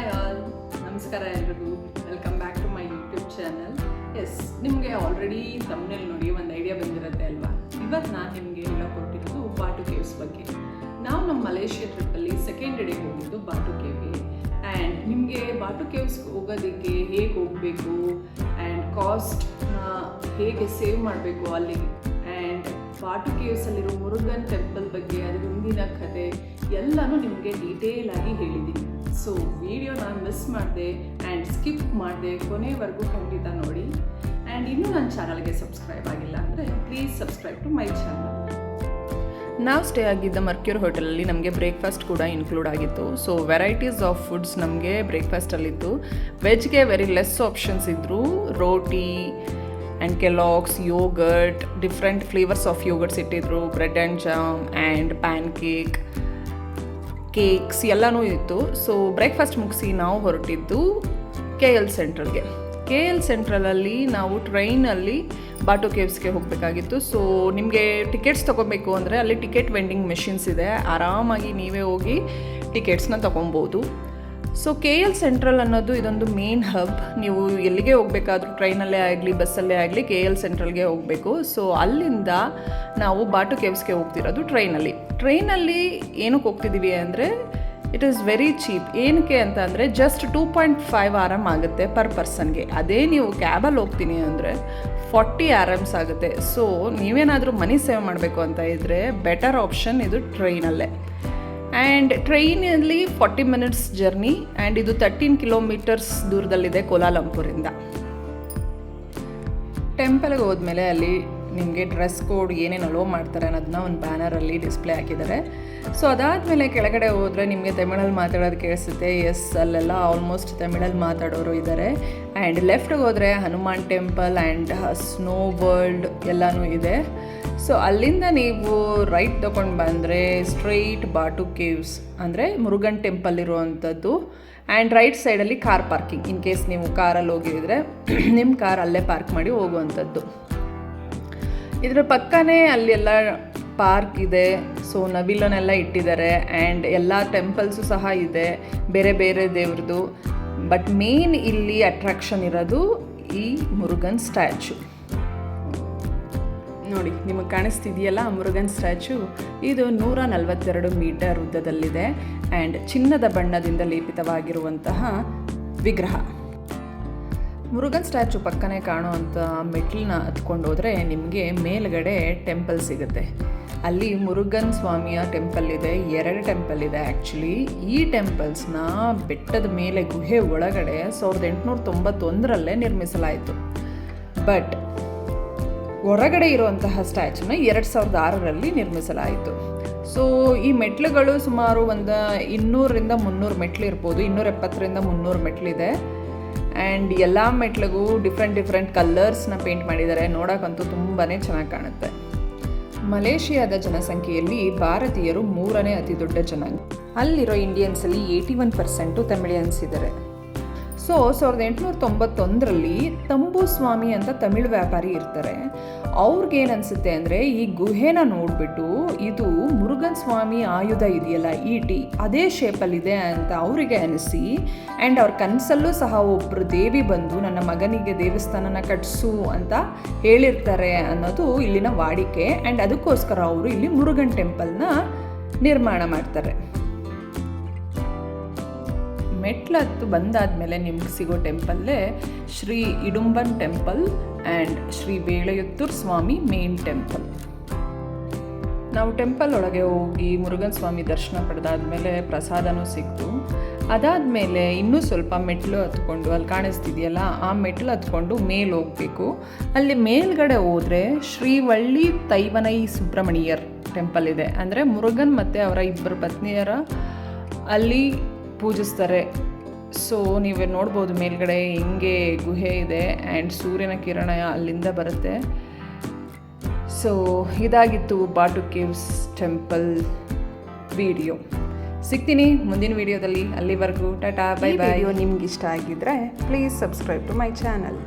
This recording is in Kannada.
ಹಾಯ್ ಆಲ್, ನಮಸ್ಕಾರ ಎಲ್ರಿಗೂ. Welcome back to my YouTube channel. Yes, ನಿಮಗೆ ಆಲ್ರೆಡಿ ತಮ್ಮನೇಲಿ ನೋಡಿ ಒಂದು ಐಡಿಯಾ ಬಂದಿರುತ್ತೆ ಅಲ್ವಾ. ಇವತ್ತು ನಾನು ನಿಮಗೆ ಹೇಳೋಕೆ ಹೊರಟಿರೋದು ಬಾಟು ಕೇವ್ಸ್ ಬಗ್ಗೆ. ನಾವು ನಮ್ಮ ಮಲೇಷಿಯಾ ಟ್ರಿಪ್ಪಲ್ಲಿ ಸೆಕೆಂಡ್ ಡೇಗೆ ಹೋಗಿದ್ದು ಬಾಟು ಕೇವ್ಗೆ. ಆ್ಯಂಡ್ ನಿಮಗೆ ಬಾಟು ಕೇವ್ಸ್ ಹೋಗೋದಕ್ಕೆ ಹೇಗೆ ಹೋಗಬೇಕು ಆ್ಯಂಡ್ ಕಾಸ್ಟ್ನ ಹೇಗೆ ಸೇವ್ ಮಾಡಬೇಕು ಅಲ್ಲಿ, ಆ್ಯಂಡ್ ಬಾಟು ಕೇವ್ಸಲ್ಲಿರೋ ಮುರುಗನ್ ಟೆಂಪಲ್ ಬಗ್ಗೆ, ಅದರ ಹಿಂದಿನ ಕಥೆ ಎಲ್ಲನೂ ನಿಮಗೆ ಡೀಟೇಲ್ ಆಗಿ ಹೇಳಿದ್ದೀನಿ. ಸೊ ವಿಡಿಯೋನ ಮಿಸ್ ಮಾಡಿದೆ ಆ್ಯಂಡ್ ಸ್ಕಿಪ್ ಮಾಡಿದೆ, ಕೊನೆವರೆಗೂ ಖಂಡಿತ ನೋಡಿ. ಆ್ಯಂಡ್ ಇನ್ನೂ ನನ್ನ ಚಾನಲ್ಗೆ ಸಬ್ಸ್ಕ್ರೈಬ್ ಆಗಿಲ್ಲ ಅಂದರೆ please subscribe to my channel. ನಾವು ಸ್ಟೇ ಆಗಿದ್ದ ಮರ್ಕ್ಯೂರ್ ಹೋಟೆಲಲ್ಲಿ ನಮಗೆ ಬ್ರೇಕ್ಫಾಸ್ಟ್ ಕೂಡ ಇನ್ಕ್ಲೂಡ್ ಆಗಿತ್ತು. ಸೊ ವೆರೈಟೀಸ್ ಆಫ್ ಫುಡ್ಸ್ ನಮಗೆ ಬ್ರೇಕ್ಫಾಸ್ಟಲ್ಲಿತ್ತು. ವೆಜ್ಗೆ ವೆರಿ ಲೆಸ್ ಆಪ್ಷನ್ಸ್ ಇದ್ದರು. Roti and Kellogg's, yogurt, different flavours of yogurts ಇಟ್ಟಿದ್ರು, bread and jam and pancakes ಎಲ್ಲನೂ ಇತ್ತು. ಸೊ ಬ್ರೇಕ್ಫಾಸ್ಟ್ ಮುಗಿಸಿ ನಾವು ಹೊರಟಿದ್ದು KL ಸೆಂಟ್ರಲ್ಗೆ. KL ಸೆಂಟ್ರಲಲ್ಲಿ ನಾವು ಟ್ರೈನಲ್ಲಿ ಬಾಟು ಕೇವ್ಸ್ಗೆ ಹೋಗಬೇಕಾಗಿತ್ತು. ಸೊ ನಿಮಗೆ ಟಿಕೆಟ್ಸ್ ತೊಗೊಬೇಕು ಅಂದರೆ ಅಲ್ಲಿ ಟಿಕೆಟ್ ವೆಂಡಿಂಗ್ ಮೆಷಿನ್ಸ್ ಇದೆ, ಆರಾಮಾಗಿ ನೀವೇ ಹೋಗಿ ಟಿಕೆಟ್ಸ್ನ ತೊಗೊಬೋದು. ಸೊ KL ಸೆಂಟ್ರಲ್ ಅನ್ನೋದು ಇದೊಂದು ಮೇನ್ ಹಬ್. ನೀವು ಎಲ್ಲಿಗೆ ಹೋಗಬೇಕಾದ್ರೂ ಟ್ರೈನಲ್ಲೇ ಆಗಲಿ ಬಸ್ಸಲ್ಲೇ ಆಗಲಿ KL ಸೆಂಟ್ರಲ್ಗೆ ಹೋಗಬೇಕು. ಸೊ ಅಲ್ಲಿಂದ ನಾವು ಬಾಟು ಕೇವ್ಸ್ಗೆ ಹೋಗ್ತಿರೋದು ಟ್ರೈನಲ್ಲಿ ಏನಕ್ಕೆ ಹೋಗ್ತಿದ್ದೀವಿ ಅಂದರೆ ಇಟ್ ಈಸ್ ವೆರಿ ಚೀಪ್. ಏನಕ್ಕೆ ಅಂತ ಅಂದರೆ ಜಸ್ಟ್ 2.5 RM ಆಗುತ್ತೆ ಪರ್ ಪರ್ಸನ್ಗೆ. ಅದೇ ನೀವು ಕ್ಯಾಬಲ್ಲಿ ಹೋಗ್ತೀನಿ ಅಂದರೆ 40 RMs ಆಗುತ್ತೆ. ಸೊ ನೀವೇನಾದರೂ ಮನಿ ಸೇವ್ ಮಾಡಬೇಕು ಅಂತ ಇದ್ದರೆ ಬೆಟರ್ ಆಪ್ಷನ್ ಇದು ಟ್ರೈನಲ್ಲೇ. ಆ್ಯಂಡ್ ಟ್ರೈನಲ್ಲಿ 40 ಮಿನಿಟ್ಸ್ ಜರ್ನಿ ಆ್ಯಂಡ್ ಇದು 13 ಕಿಲೋಮೀಟರ್ಸ್ ದೂರದಲ್ಲಿದೆ ಕೋಲಾಲಂಪುರಿಂದ. ಟೆಂಪಲ್ಗೆ ಹೋದ್ಮೇಲೆ ಅಲ್ಲಿ ನಿಮಗೆ ಡ್ರೆಸ್ ಕೋಡ್ ಏನೇನು ಅಲೋ ಮಾಡ್ತಾರೆ ಅನ್ನೋದನ್ನ ಒಂದು ಬ್ಯಾನರಲ್ಲಿ ಡಿಸ್ಪ್ಲೇ ಹಾಕಿದ್ದಾರೆ. ಸೊ ಅದಾದಮೇಲೆ ಕೆಳಗಡೆ ಹೋದರೆ ನಿಮಗೆ ತಮಿಳಲ್ಲಿ ಮಾತಾಡೋದು ಕೇಳಿಸುತ್ತೆ. ಎಸ್, ಅಲ್ಲೆಲ್ಲ ಆಲ್ಮೋಸ್ಟ್ ತಮಿಳಲ್ಲಿ ಮಾತಾಡೋರು ಇದ್ದಾರೆ. ಆ್ಯಂಡ್ ಲೆಫ್ಟ್ಗೆ ಹೋದರೆ Hanuman temple and snow world ಎಲ್ಲನೂ ಇದೆ. ಸೊ ಅಲ್ಲಿಂದ ನೀವು ರೈಟ್ ತೊಗೊಂಡು ಬಂದರೆ ಸ್ಟ್ರೈಟ್ ಬಾಟು ಕೇವ್ಸ್ ಅಂದರೆ ಮುರುಗನ್ ಟೆಂಪಲ್ ಇರುವಂಥದ್ದು. ಆ್ಯಂಡ್ ರೈಟ್ ಸೈಡಲ್ಲಿ ಕಾರ್ ಪಾರ್ಕಿಂಗ್, ಇನ್ ಕೇಸ್ ನೀವು ಕಾರಲ್ಲಿ ಹೋಗಿದ್ರೆ ನಿಮ್ಮ ಕಾರ್ ಅಲ್ಲೇ ಪಾರ್ಕ್ ಮಾಡಿ ಹೋಗುವಂಥದ್ದು. ಇದರ ಪಕ್ಕನೇ ಅಲ್ಲೆಲ್ಲ ಪಾರ್ಕ್ ಇದೆ. ಸೊ ನವಿಲನ್ನೆಲ್ಲ ಇಟ್ಟಿದ್ದಾರೆ ಆ್ಯಂಡ್ ಎಲ್ಲ ಟೆಂಪಲ್ಸು ಸಹ ಇದೆ, ಬೇರೆ ಬೇರೆ ದೇವ್ರದ್ದು. ಬಟ್ ಮೇನ್ ಇಲ್ಲಿ ಅಟ್ರಾಕ್ಷನ್ ಇರೋದು ಈ ಮುರುಗನ್ ಸ್ಟ್ಯಾಚು. ನೋಡಿ, ನಿಮಗೆ ಕಾಣಿಸ್ತಿದೆಯಲ್ಲ ಮುರುಗನ್ ಸ್ಟ್ಯಾಚು. ಇದು 142 ಮೀಟರ್ ಉದ್ದದಲ್ಲಿದೆ ಆ್ಯಂಡ್ ಚಿನ್ನದ ಬಣ್ಣದಿಂದ ಲೇಪಿತವಾಗಿರುವಂತಹ ವಿಗ್ರಹ. ಮುರುಗನ್ ಸ್ಟ್ಯಾಚು ಪಕ್ಕನೇ ಕಾಣುವಂಥ ಮೆಟ್ಲನ್ನ ಹತ್ಕೊಂಡು ಹೋದರೆ ನಿಮಗೆ ಮೇಲ್ಗಡೆ ಟೆಂಪಲ್ ಸಿಗುತ್ತೆ. ಅಲ್ಲಿ ಮುರುಗನ್ ಸ್ವಾಮಿಯ ಟೆಂಪಲ್ ಇದೆ, 2 ಟೆಂಪಲ್ ಇದೆ ಆ್ಯಕ್ಚುಲಿ. ಈ ಟೆಂಪಲ್ಸ್ನ ಬೆಟ್ಟದ ಮೇಲೆ ಗುಹೆ ಒಳಗಡೆ 1891ರಲ್ಲೇ ನಿರ್ಮಿಸಲಾಯಿತು. ಬಟ್ ಹೊರಗಡೆ ಇರುವಂತಹ ಸ್ಟ್ಯಾಚುನ 2006ರಲ್ಲಿ ನಿರ್ಮಿಸಲಾಯಿತು. ಸೊ ಈ ಮೆಟ್ಲುಗಳು ಸುಮಾರು ಒಂದು 200ರಿಂದ 300 ಮೆಟ್ಲು ಇರ್ಬೋದು, 270ರಿಂದ 300 ಮೆಟ್ಲಿದೆ. ಆ್ಯಂಡ್ ಎಲ್ಲ ಮೆಟ್ಲಿಗೂ ಡಿಫ್ರೆಂಟ್ ಕಲರ್ಸ್ನ ಪೇಂಟ್ ಮಾಡಿದ್ದಾರೆ. ನೋಡೋಕ್ಕಂತೂ ತುಂಬಾ ಚೆನ್ನಾಗಿ ಕಾಣುತ್ತೆ. ಮಲೇಷಿಯಾದ ಜನಸಂಖ್ಯೆಯಲ್ಲಿ ಭಾರತೀಯರು 3ನೇ ಅತಿ ದೊಡ್ಡ ಜನಾಂಗ. ಅಲ್ಲಿರೋ ಇಂಡಿಯನ್ಸಲ್ಲಿ 81% ತಮಿಳಿಯನ್ಸ್ ಇದ್ದಾರೆ. ಸೊ 1891ರಲ್ಲಿ ತಂಬು ಸ್ವಾಮಿ ಅಂತ ತಮಿಳು ವ್ಯಾಪಾರಿ ಇರ್ತಾರೆ. ಅವ್ರಿಗೇನು ಅನಿಸುತ್ತೆ ಅಂದರೆ ಈ ಗುಹೆನ ನೋಡಿಬಿಟ್ಟು ಇದು ಮುರುಗನ್ ಸ್ವಾಮಿ ಆಯುಧ ಇದೆಯಲ್ಲ, ಈಟಿ, ಅದೇ ಶೇಪಲ್ಲಿದೆ ಅಂತ ಅವರಿಗೆ ಅನಿಸಿ ಆ್ಯಂಡ್ ಅವ್ರ ಕನಸಲ್ಲೂ ಸಹ ಒಬ್ಬರು ದೇವಿ ಬಂದು ನನ್ನ ಮಗನಿಗೆ ದೇವಸ್ಥಾನನ ಕಟ್ಟಿಸು ಅಂತ ಹೇಳಿರ್ತಾರೆ ಅನ್ನೋದು ಇಲ್ಲಿನ ವಾಡಿಕೆ. ಆ್ಯಂಡ್ ಅದಕ್ಕೋಸ್ಕರ ಅವರು ಇಲ್ಲಿ ಮುರುಗನ್ ಟೆಂಪಲ್ನ ನಿರ್ಮಾಣ ಮಾಡ್ತಾರೆ. ಮೆಟ್ಲತ್ತು ಬಂದಾದಮೇಲೆ ನಿಮ್ಗೆ ಸಿಗೋ ಟೆಂಪಲ್ಲೇ Shri Idumban temple and Shri Velayuthur Swami main temple. ನಾವು ಟೆಂಪಲ್ ಒಳಗೆ ಹೋಗಿ ಮುರುಗನ್ ಸ್ವಾಮಿ ದರ್ಶನ ಪಡೆದಾದ್ಮೇಲೆ ಪ್ರಸಾದನೂ ಸಿಕ್ತು. ಅದಾದಮೇಲೆ ಇನ್ನೂ ಸ್ವಲ್ಪ ಮೆಟ್ಲು ಹತ್ಕೊಂಡು, ಅಲ್ಲಿ ಕಾಣಿಸ್ತಿದೆಯಲ್ಲ ಆ ಮೆಟ್ಲು ಹತ್ಕೊಂಡು ಮೇಲೆ ಹೋಗಬೇಕು. ಅಲ್ಲಿ ಮೇಲ್ಗಡೆ ಹೋದರೆ ಶ್ರೀವಳ್ಳಿ ತೈವನೈ ಸುಬ್ರಹ್ಮಣ್ಯರ್ ಟೆಂಪಲ್ ಇದೆ. ಅಂದರೆ ಮುರುಗನ್ ಮತ್ತು ಅವರ 2 ಪತ್ನಿಯರ ಅಲ್ಲಿ ಪೂಜಿಸ್ತಾರೆ. ಸೊ ನೀವೇ ನೋಡ್ಬೋದು ಮೇಲ್ಗಡೆ ಹಿಂಗೆ ಗುಹೆ ಇದೆ ಆ್ಯಂಡ್ ಸೂರ್ಯನ ಕಿರಣ ಅಲ್ಲಿಂದ ಬರುತ್ತೆ. ಸೊ ಇದಾಗಿತ್ತು ಬಾಟು ಕೇವ್ಸ್ ಟೆಂಪಲ್ ವಿಡಿಯೋ. ಸಿಗ್ತೀನಿ ಮುಂದಿನ ವಿಡಿಯೋದಲ್ಲಿ. ಅಲ್ಲಿವರೆಗೂ ಟಾಟಾ, ಬೈ ಬೈ. ವಿಡಿಯೋ ನಿಮ್ಗೆ ಇಷ್ಟ ಆಗಿದ್ದರೆ please subscribe to my channel.